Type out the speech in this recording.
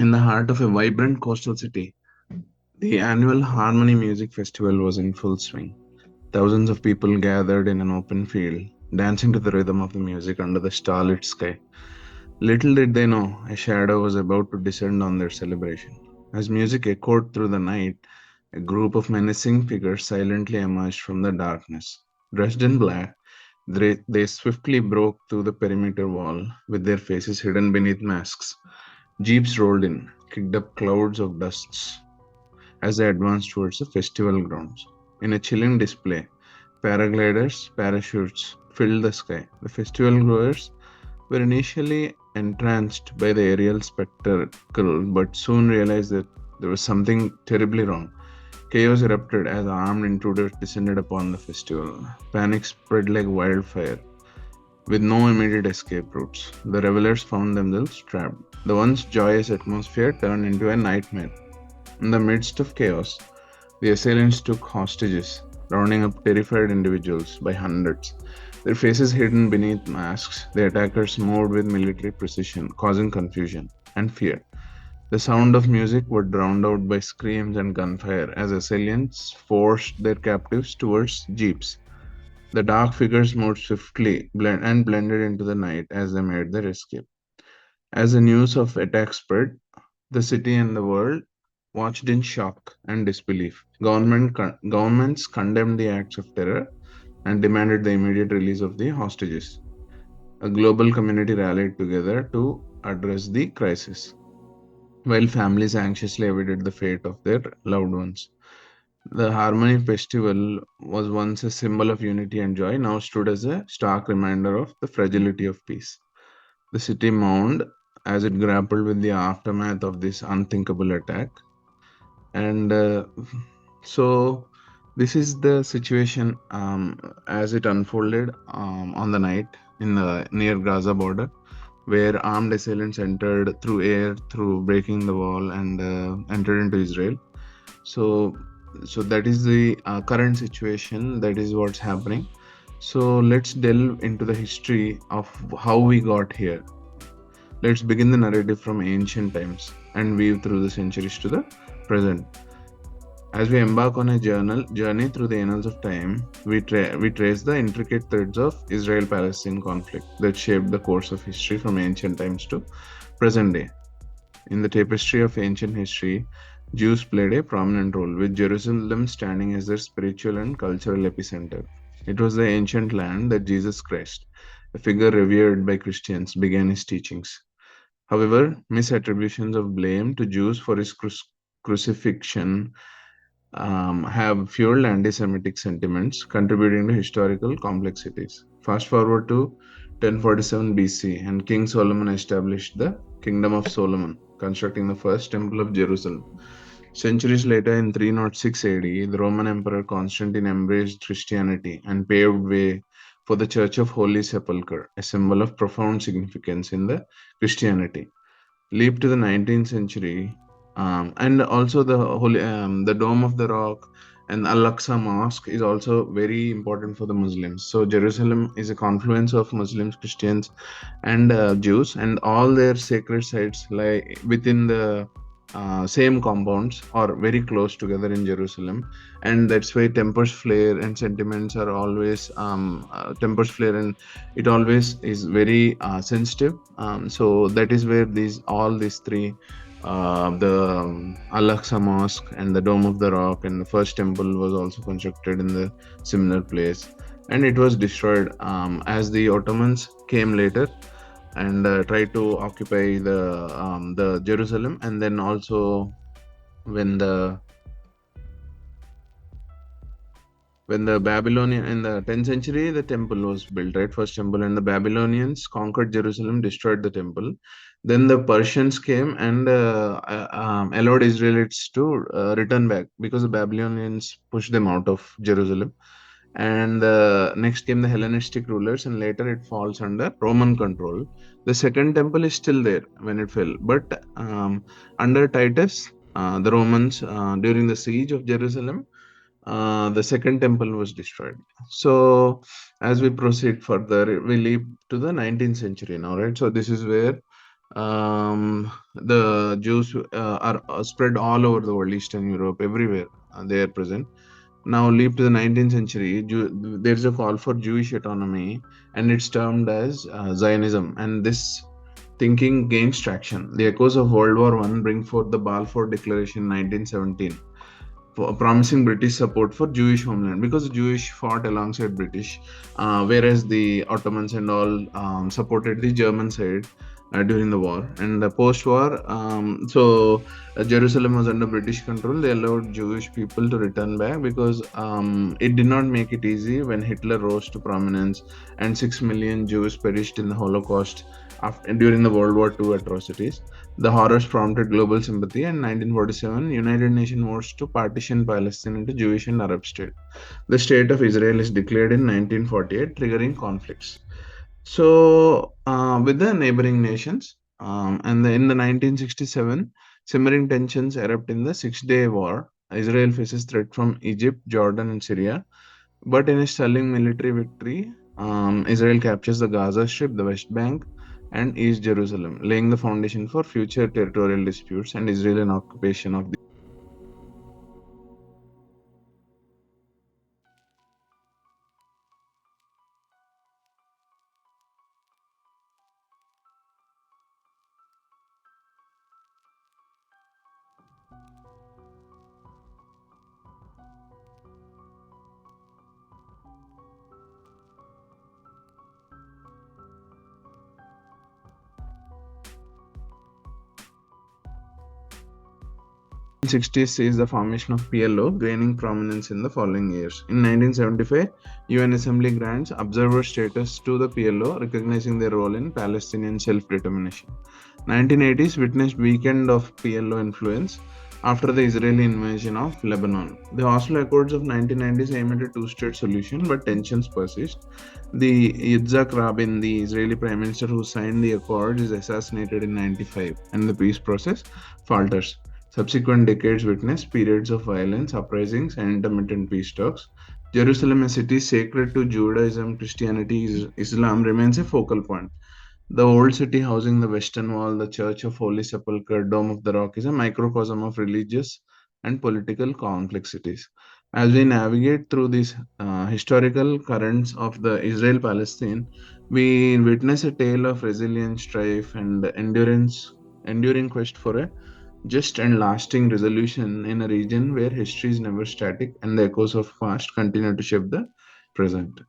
In the heart of a vibrant coastal city, the annual Harmony Music Festival was in full swing. Thousands of people gathered in an open field, dancing to the rhythm of the music under the starlit sky. Little did they know, a shadow was about to descend on their celebration. As music echoed through the night, a group of menacing figures silently emerged from the darkness. Dressed in black, they swiftly broke through the perimeter wall, with their faces hidden beneath masks. Jeeps rolled in, kicked up clouds of dust as they advanced towards the festival grounds. In a chilling display, paragliders, parachutes filled the sky. The festival goers were initially entranced by the aerial spectacle, but soon realized that there was something terribly wrong. Chaos erupted as armed intruders descended upon the festival. Panic spread like wildfire. With no immediate escape routes, the revelers found themselves trapped. The once joyous atmosphere turned into a nightmare. In the midst of chaos, the assailants took hostages, rounding up terrified individuals by hundreds. Their faces hidden beneath masks, the attackers moved with military precision, causing confusion and fear. The sound of music was drowned out by screams and gunfire as assailants forced their captives towards jeeps. The dark figures moved swiftly and blended into the night as they made their escape. As the news of attack spread, the city and the world watched in shock and disbelief. Governments condemned the acts of terror and demanded the immediate release of the hostages. A global community rallied together to address the crisis, while families anxiously awaited the fate of their loved ones. The Harmony Festival was once a symbol of unity and joy, now stood as a stark reminder of the fragility of peace. The city mourned as it grappled with the aftermath of this unthinkable attack. And so, this is the situation as it unfolded on the night in the near Gaza border, where armed assailants entered through air, through breaking the wall, and entered into Israel. So, so that is the current situation. That is what's happening. So let's delve into the history of how we got here. Let's begin the narrative from ancient times and weave through the centuries to the present. As we embark on a journey through the annals of time, we trace the intricate threads of Israel-Palestine conflict that shaped the course of history from ancient times to present day. In the tapestry of ancient history, Jews played a prominent role, with Jerusalem standing as their spiritual and cultural epicenter. It was the ancient land that Jesus Christ, a figure revered by Christians, began his teachings. However, misattributions of blame to Jews for his crucifixion have fueled anti Semitic sentiments, contributing to historical complexities. Fast forward to 1047 BC, and King Solomon established the Kingdom of Solomon, constructing the first temple of Jerusalem. Centuries later, in 306 AD, the Roman Emperor Constantine embraced Christianity and paved way for the Church of Holy Sepulchre, a symbol of profound significance in the Christianity. Leap to the 19th century, and also the Dome of the Rock and Al-Aqsa Mosque is also very important for the Muslims. So Jerusalem is a confluence of Muslims, Christians, and Jews, and all their sacred sites lie within the same compounds or very close together in Jerusalem, and that's why tempers flare and sentiments are always tempers flare, and it always is very sensitive. So that is where these three, the Al-Aqsa Mosque and the Dome of the Rock and the first temple was also constructed in the similar place, and it was destroyed as the Ottomans came later and tried to occupy the Jerusalem, and then also when the Babylonian in the 10th century, the temple was built, right? First temple, and the Babylonians conquered Jerusalem, destroyed the temple. Then the Persians came and allowed Israelites to return back because the Babylonians pushed them out of Jerusalem. And next came the Hellenistic rulers, and later it falls under Roman control. The second temple is still there when it fell, but under Titus, the Romans, during the siege of Jerusalem, the second temple was destroyed. So, as we proceed further, we leap to the 19th century now, right? So, this is where The Jews are spread all over the world, Eastern Europe, everywhere they are present. Now, leap to the 19th century, there's a call for Jewish autonomy, and it's termed as Zionism. And this thinking gains traction. The echoes of World War One bring forth the Balfour Declaration, 1917, for promising British support for Jewish homeland, because the Jewish fought alongside British, whereas the Ottomans and all supported the German side during the war. And the post-war, Jerusalem was under British control. They allowed Jewish people to return back, because it did not make it easy when Hitler rose to prominence and 6 million Jews perished in the Holocaust during the World War II atrocities. The horrors prompted global sympathy, and 1947 United Nations votes to partition Palestine into Jewish and Arab state. The state of Israel is declared in 1948, triggering conflicts. So, with the neighboring nations, in the 1967, simmering tensions erupt in the Six-Day War. Israel faces threat from Egypt, Jordan, and Syria, but in a stunning military victory, Israel captures the Gaza Strip, the West Bank, and East Jerusalem, laying the foundation for future territorial disputes and Israeli occupation of the. 1960s sees the formation of PLO gaining prominence in the following years. In 1975, UN Assembly grants observer status to the PLO, recognizing their role in Palestinian self-determination. 1980s witnessed weekend of PLO influence after the Israeli invasion of Lebanon. The Oslo Accords of 1990s aim at a two-state solution, but tensions persist. The Yitzhak Rabin, the Israeli prime minister who signed the accords, is assassinated in 95, and the peace process falters. Subsequent decades witnessed periods of violence, uprisings, and intermittent peace talks. Jerusalem, a city sacred to Judaism, Christianity, Islam, remains a focal point. The old city housing the Western Wall, the Church of Holy Sepulchre, Dome of the Rock is a microcosm of religious and political complexities. As we navigate through these historical currents of the Israel-Palestine, we witness a tale of resilience, strife, and enduring quest for a just and lasting resolution in a region where history is never static and the echoes of past continue to shape the present.